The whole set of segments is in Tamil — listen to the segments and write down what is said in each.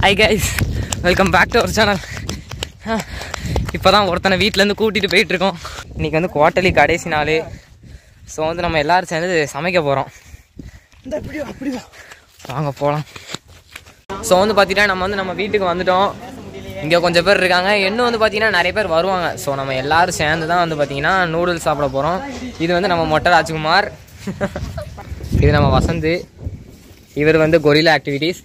Hi guys, welcome back to our channel. இப்போ தான் ஒருத்தனை வீட்டிலேருந்து கூட்டிகிட்டு போயிட்டுருக்கோம். இன்றைக்கி வந்து குவார்ட்டர்லி கடைசி நாள். ஸோ வந்து நம்ம எல்லோரும் சேர்ந்து சமைக்க போகிறோம். வாங்க போகலாம். ஸோ வந்து பார்த்தீங்கன்னா நம்ம வந்து நம்ம வீட்டுக்கு வந்துட்டோம். இங்கே கொஞ்சம் பேர் இருக்காங்க, இன்னும் வந்து பார்த்தீங்கன்னா நிறைய பேர் வருவாங்க. ஸோ நம்ம எல்லோரும் சேர்ந்து தான் வந்து பார்த்தீங்கன்னா நூடுல்ஸ் சாப்பிட போகிறோம். இது வந்து நம்ம மொட்டை ராஜ்குமார், இது நம்ம வசந்த், இவர் வந்து கொரில்லா ஆக்டிவிட்டீஸ்,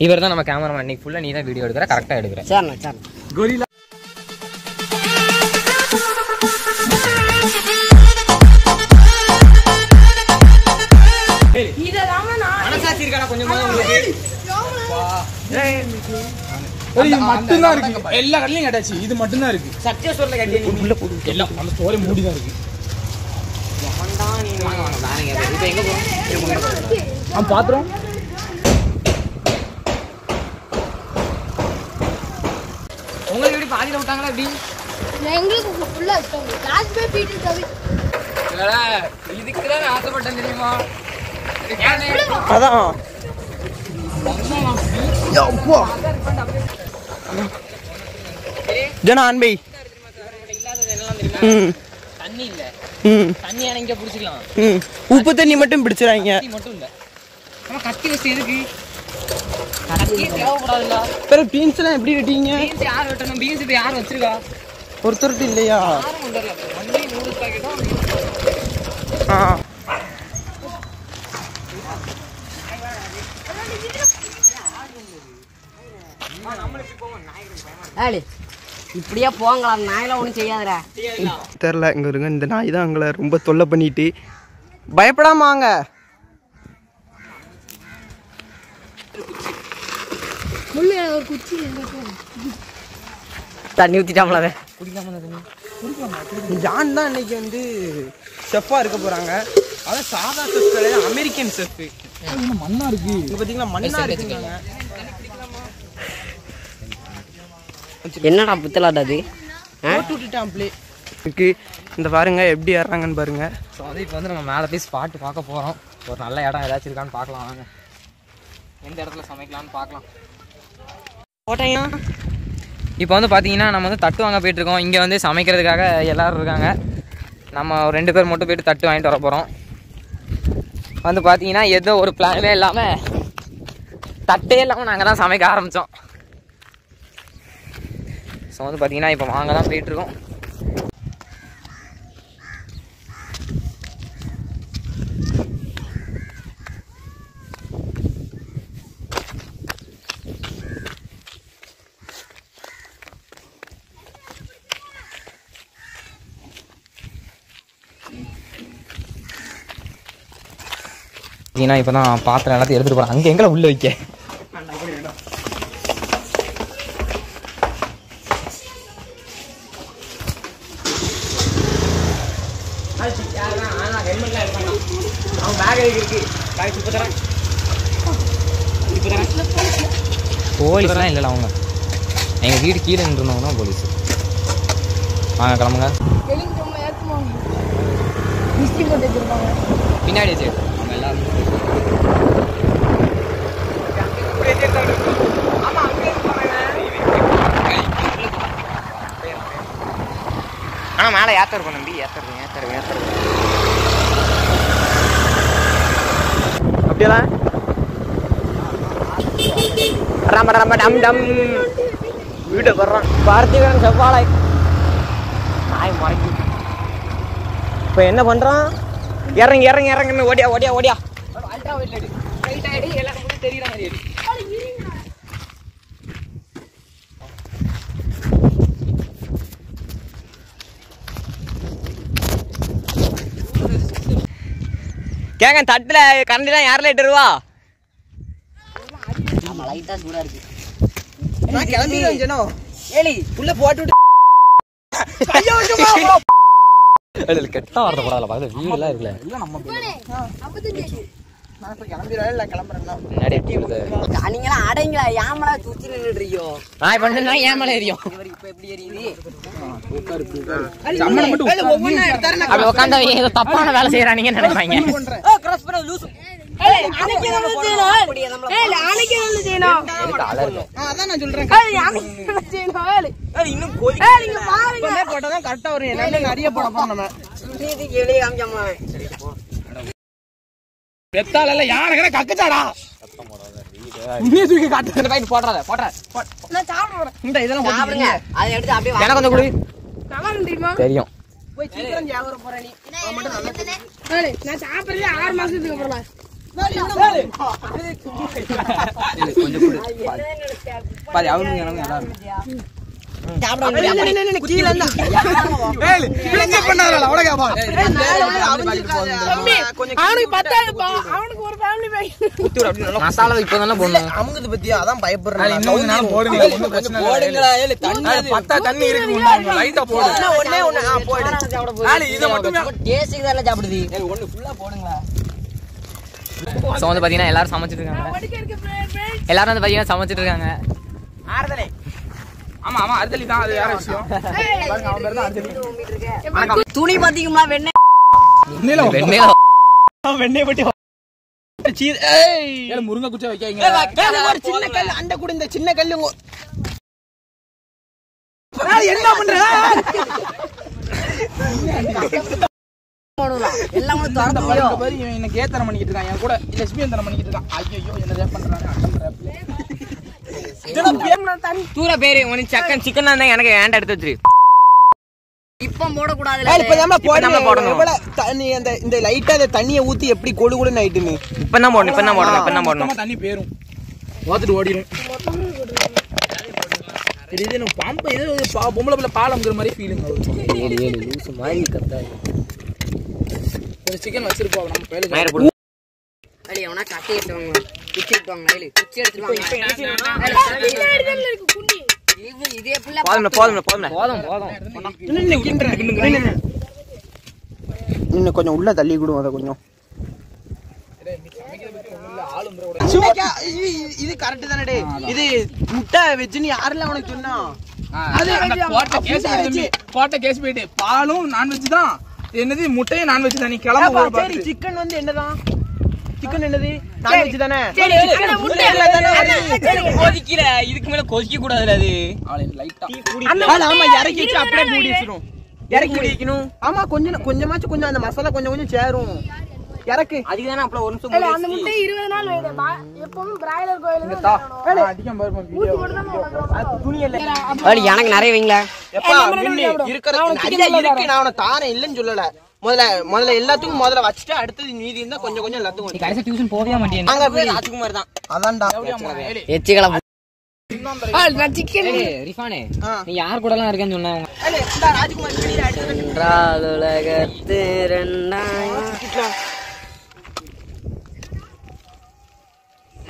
இவர் தான் நம்ம கேமராமேன். இன்னைக்கு ஃபுல்லாக நீ தான் வீடியோ எடுக்கிற, கரெக்டாக எடுக்கிற. கொரில்லா மனசாட்சி இருக்கா கொஞ்சம் மட்டும்தான் இருக்கு. எல்லா கடையிலும் கிடையாச்சு, இது மட்டும்தான் இருக்கு. சக்சஸ்ஃபுல்ல கட்டி எல்லாம் அந்த ஸ்டோரி மூடி தான் இருக்கு. பாத்துறோம். உங்களுக்கு எப்படி பாதியில விட்டாங்களா? எப்படி இதுக்குதான் ஆசைப்பட்டேன் தெரியுமா? அதான் ஜனான்பை தண்ணி இல்ல, தண்ணி இங்க பிடிச்சிக்கலாம். உப்பு தண்ணி மட்டும் பிடிச்சிடாங்க. மட்டும் இல்ல, நம்ம கத்தி வச்சு எதுக்கு? கத்தி தேவைப்படாதுல்ல. பிற பீன்ஸ் எல்லாம் எப்படி வெட்டீங்க? பீன்ஸ் யார் வெட்டணும்? பீன்ஸ் இப்ப யார் வச்சிருக்கா? ஒருத்தருக்கு இல்லையா? யாரும் கொண்டு வரல. ஒன்லி நூடுல்ஸ் பாக்கெட்டும். இப்படியே போங்களாம், நாயெல்லாம் ஒன்றும் செய்யாதுடா. தெரில, இங்கே இருங்க. இந்த நாய் தான் எங்களை ரொம்ப தொல்லை பண்ணிட்டு. பயப்படாம வாங்க. தண்ணி ஊற்றிட்டாமல ஜான் தான் இன்னைக்கு வந்து செஃப்பாக இருக்க போகிறாங்க. அதான் சாதா செஃப் கிடையாது, அமெரிக்கன் செஃப். மண்ணா இருக்கு இங்கே பார்த்தீங்கன்னா, மண்ணா இருக்குங்க. என்னடா புத்தலாட்டாது இருக்கு. இந்த பாருங்க எப்படி ஏறாங்கன்னு பாருங்க. ஸோ வந்து இப்போ வந்து நம்ம மேலே போய் ஸ்பாட்டு பார்க்க போகிறோம். ஒரு நல்ல இடம் ஏதாச்சும் இருக்கான்னு பார்க்கலாம். வாங்க, எந்த இடத்துல சமைக்கலான்னு பார்க்கலாம். போட்டேங்க. இப்போ வந்து பார்த்தீங்கன்னா நம்ம வந்து தட்டு வாங்க போயிட்டுருக்கோம். இங்கே வந்து சமைக்கிறதுக்காக எல்லோரும் இருக்காங்க. நம்ம 2 பேர் மட்டும் போய்ட்டு தட்டு வாங்கிட்டு வர போகிறோம். வந்து பார்த்தீங்கன்னா ஏதோ ஒரு பிளானே இல்லாமல், தட்டே இல்லாமல் நாங்கள் தான் சமைக்க ஆரம்பித்தோம். ஸோ வந்து பார்த்தீங்கன்னா இப்போ வாங்க தான் போயிட்டுருக்கோம். இப்போ தான் பாத்திரம் எல்லாத்தையும் எடுத்துகிட்டு போகிறேன். அங்கே எங்களை உள்ளே வைக்க போலீஸ்லாம் இல்லைல்ல. அவங்க எங்கள் வீடு கீழே நின்றுருந்தவங்க தான் போலீஸ். வாங்க கிளம்புங்க. பின்னாடி சரி அவங்க எல்லாரும். ஆனால் மேலே ஏற்ற இருக்கும் நம்பி. ஏற்றுருங்க அப்படியெல்லாம் ரம்ப ரம்ப டம் டம் வீட்டை வர்றான். பார்த்திகன் செவ்வாழை நாய் மறைக்கும். இப்போ என்ன பண்ணுறான்? இறங்குன்னு ஓடியா. அல்ட்ரா வெயிட் அடி, ரைட் ஆகிடு, எல்லாரும் தெரியுறாங்க. கேங்க தட்டுல கரண்டிலாம் யாரில் இட்டுருவா? ஆமா, லைட்டா சூடா இருக்கு. நான் கிளம்பிடுவேன் ஜனோ. ஏலி உள்ள போட்டு விட்டு கெட்ட வார்த்தை போடாத. பக்கத்துல வீடுலாம் இருக்குல்ல. எல்லாம் நம்ம நான் இப்போ கிளம்பிடுவேன். இல்லை கிளம்புறேன்னா நீங்களாம் அடைங்களா? ஏமலா சுத்தி நின்றுறியோ? நான் பண்ணா ஏன் மேலே எரியும். இப்ப எப்படி எரியுது? அப்படி உட்காந்து ஏதோ தப்பான வேலை செய்யறானீங்கன்னு நினைப்பாங்க. அதான் நான் சொல்றேன் இன்னும் போட்டாதான் கரெக்டா வரும். எல்லாமே நிறைய போட போறோம் நம்ம. வெத்தால யானை கக்கச்சாடா போடுறத எனக்கு வந்து குடி தெரியும். போய் சீக்கிரம் ஜாகர போற நீ. நான் சாப்பிடுறது 6 மாசத்துக்கு அப்புறம். கொஞ்சம் குடி பாதி அவனுங்க எனக்கு நல்லா இருக்கும். எல்லாரும் சமைச்சிட்டு இருக்காங்க. எல்லாரும் வந்து பாத்தீங்கன்னா சமைச்சிட்டு இருக்காங்க. ஆமா ஆமா அர்த்தலி தான். அது வேற விஷயம். அவன் பேர் தான் அர்த்தலி. துணி பாத்தீங்களா வெண்ணெய் வெண்ணெய் பட்டி முருங்கை குச்சை வைக்காங்க. சின்ன கல் அண்டை கூட இந்த சின்ன கல்லு என்ன பண்ற என்ன கேத்தனம் பண்ணிக்கிட்டு இருக்கான். என் கூட லட்சுமி தரம் பண்ணிக்கிட்டு இருக்கான். ஐயோ என்ன பண்றாங்க. தூர பேரு உனக்கு சக்கன் சிக்கன் தான் எனக்கு ஏன்டா எடுத்து வச்சிரு. இப்ப போடக்கூடாது. இந்த லைட்டா அந்த தண்ணியை ஊத்தி எப்படி கொடு கொடுன்னு ஆயிட்டுன்னு இப்பதான் போடணும். தண்ணி பேரும் ஓத்துட்டு ஓடிடும். பாம்பு ஏதோ பொம்பளை பிள்ளை பாலம்ங்கிற மாதிரி ஃபீலிங் சிக்கன் வச்சிருப்போம். நம்ம பேரு அவனா கட்டி எடுத்துவாங்க. குச்சி எடுத்துவாங்க. குச்சி எடுத்துவாங்க. இன்னும் கொஞ்சம் உள்ள தள்ளி விடுவோம். அதை கொஞ்சம் இது கரெக்ட் தானே. இது முட்டை வச்சுன்னு யாரெல்லாம் உனக்கு சொன்னா? போட்ட கேஸ் போயிட்டு பாலும் நான்வெஜ் தான். என்னது முட்டையும் நான்வெஜ் தான். நீ கிளம்ப. சிக்கன் வந்து என்னதான்? சிக்கன் என்னது? நான்வெஜ் தானே. கொதிக்கல. இதுக்கு மேல கொதிக்க கூடாது. அது ஆமா இறக்கி வச்சு அப்படியே மூடி வச்சிரும். இறக்கி வைக்கணும். ஆமா கொஞ்சமாச்சும் கொஞ்சம் அந்த மசாலா கொஞ்சம் சேரும். இறக்கு. அதுக்கு தானே அப்பள ஒரு நிமிஷம் அந்த முட்டை 20 நாள் வேணும். எப்பவும் பிராய்லர் கோயில்ல அடிக்கம் பாரு துணி இல்ல. எனக்கு நிறைய வைங்களா. எப்பா இருக்கிற இருக்கு. நான் அவனை தானே இல்லன்னு சொல்லல. முதல்ல எல்லாத்துக்கும் முதல்ல வச்சுட்டு அடுத்தது மீதி இருந்தா கொஞ்சம் கொஞ்சம் எல்லாத்துக்கும். கடைசி டியூஷன் போவே மாட்டேன். அங்க போய் ராஜ்குமார் தான். அதான்டா எச்சிகள நான் சிக்கன் ரிஃபானே நீ யார் கூட எல்லாம் இருக்கேன்னு சொன்னாங்க.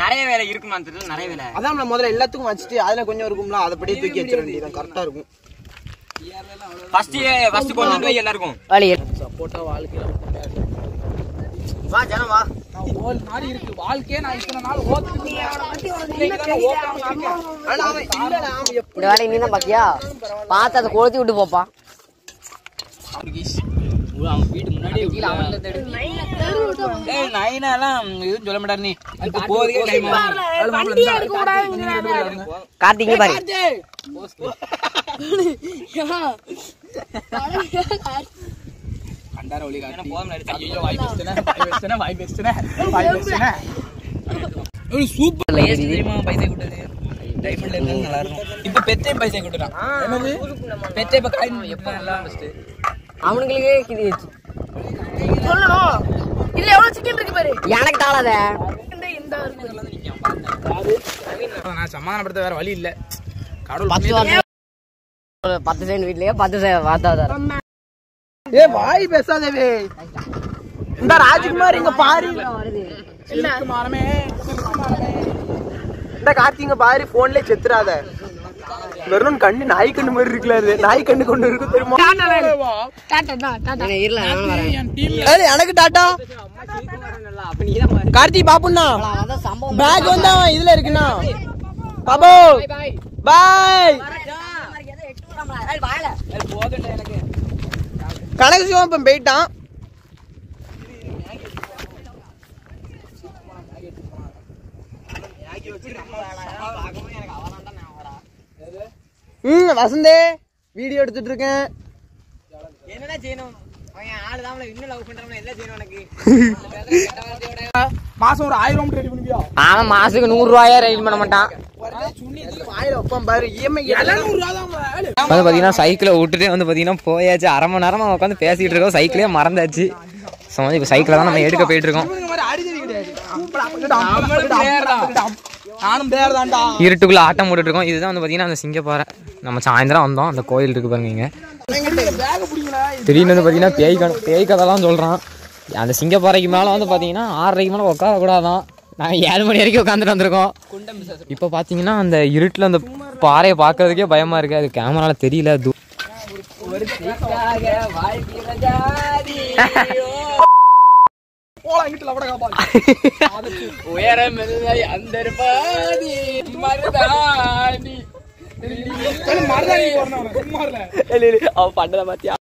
நிறைய வேலை இருக்குமா தெரியல. நிறைய வேலை. அதான் முதல்ல எல்லாத்துக்கும் வச்சுட்டு அதுல கொஞ்சம் இருக்கும்ல. அதை அப்படியே தூக்கி வச்சிட வேண்டியது கரெக்டா இருக்கும். ஃபர்ஸ்ட் கொண்டு போய் எல்லாருக்கும் சப்போட்டா வாழ்க்கையில வா ஜனம் வா. ஓல் மாதிரி இருக்கு வாழ்க்கையே. நான் இத்தனை நாள் இந்த வேலையை நீ தான் பாக்கியா பார்த்து அதை கொளுத்தி விட்டு போப்பா. வீட்டு முன்னாடி நைனாலாம் எதுவும் சொல்ல மாட்டாரு. நீ கார்த்திக் பாரு. கண்டார ஒளி சூப்பர் பைசா கூட்டாரு. டைமண்ட்ல இருந்தாலும் நல்லா இருக்கும். இப்ப பெத்தையும் பைசா கூட்டுறான். என்னது பெத்தை இப்ப காயின் எப்ப நல்லா ஃபர்ஸ்ட் அவனுங்களுக்கே இது சொல்லணும். இதுல எவ்வளவு சிக்கன் இருக்கு பாரு. எனக்கு தாளாத. நான் சமாதானப்படுத்த வேற வழி இல்ல. கடவுள் 10 செகண்ட் வீட்லயே 10 வாத்தாதார். ஏ வாய் பேசாதவே. இந்த ராஜ்குமார் இங்க பாரு. மாரமே இந்த கார்த்திங்க பாரு. போன்ல செத்துறாத. வெறும் கண்ணு நாய் கண்ணு மாதிரி இருக்குல்ல. அது நாய் கண்ணு கொண்டு இருக்கு தெரியுமா? எனக்கு டாட்டா. கார்த்தி பாப்புண்ணா பேக் வந்தா இதுல இருக்குண்ணா. பாபு பாய். கணக்கு சிவம் இப்ப போயிட்டான். வசந்தே வீடியோ எடுத்துட்டு இருக்கேன். என்னடா செய்யணும்? அவன் ஆளு தான் இன்னும் லவ் பண்றவன எல்லாம் செய்யணும் உனக்கு. மாசம் ஒரு 1000 ரெடி பண்ணுவியா? அவன் மாசத்துக்கு 100 ரூபாயா ரெடி பண்ண மாட்டான். வாயில வைப்பான் பாரு. EMI 700 ரூபா தான். வந்து பாத்தீங்கன்னா சைக்கிளை விட்டுட்டே வந்து பாத்தீங்கன்னா போயாச்சு. அரை மணி நேரமா உட்காந்து பேசிட்டு இருக்கோம். சைக்கிளே மறந்தாச்சு. ஸோ வந்து இப்போ சைக்கிளை தான் நம்ம எடுக்க போயிட்டு இருக்கோம். நானும் பேர்தான்டா. இருட்டுக்குள்ள ஆட்டம் போட்டுட்டு இருக்கோம். இதுதான் வந்து பாத்தீங்கன்னா அந்த சிங்கப்பாறை. நம்ம சாயந்தரம் வந்தோம். அந்த கோயில் இருக்கு பாருங்க இங்க. திடீர்னு வந்து பாத்தீங்கன்னா பேய் கதைலாம் சொல்றான். அந்த சிங்கப்பாறைக்கு மேல வந்து பாத்தீங்கன்னா 6:30 மேல உட்கார கூடாதான். நாங்கள் 7 மணி வரைக்கும் உட்காந்துட்டு வந்திருக்கோம். இப்போ பார்த்தீங்கன்னா அந்த இருட்டில் அந்த பாறையை பார்க்கறதுக்கே பயமா இருக்கு. அது கேமரால தெரியல. உயரமில்லை அந்த மருதாணி அவன் பண்ணத பாத்தியா?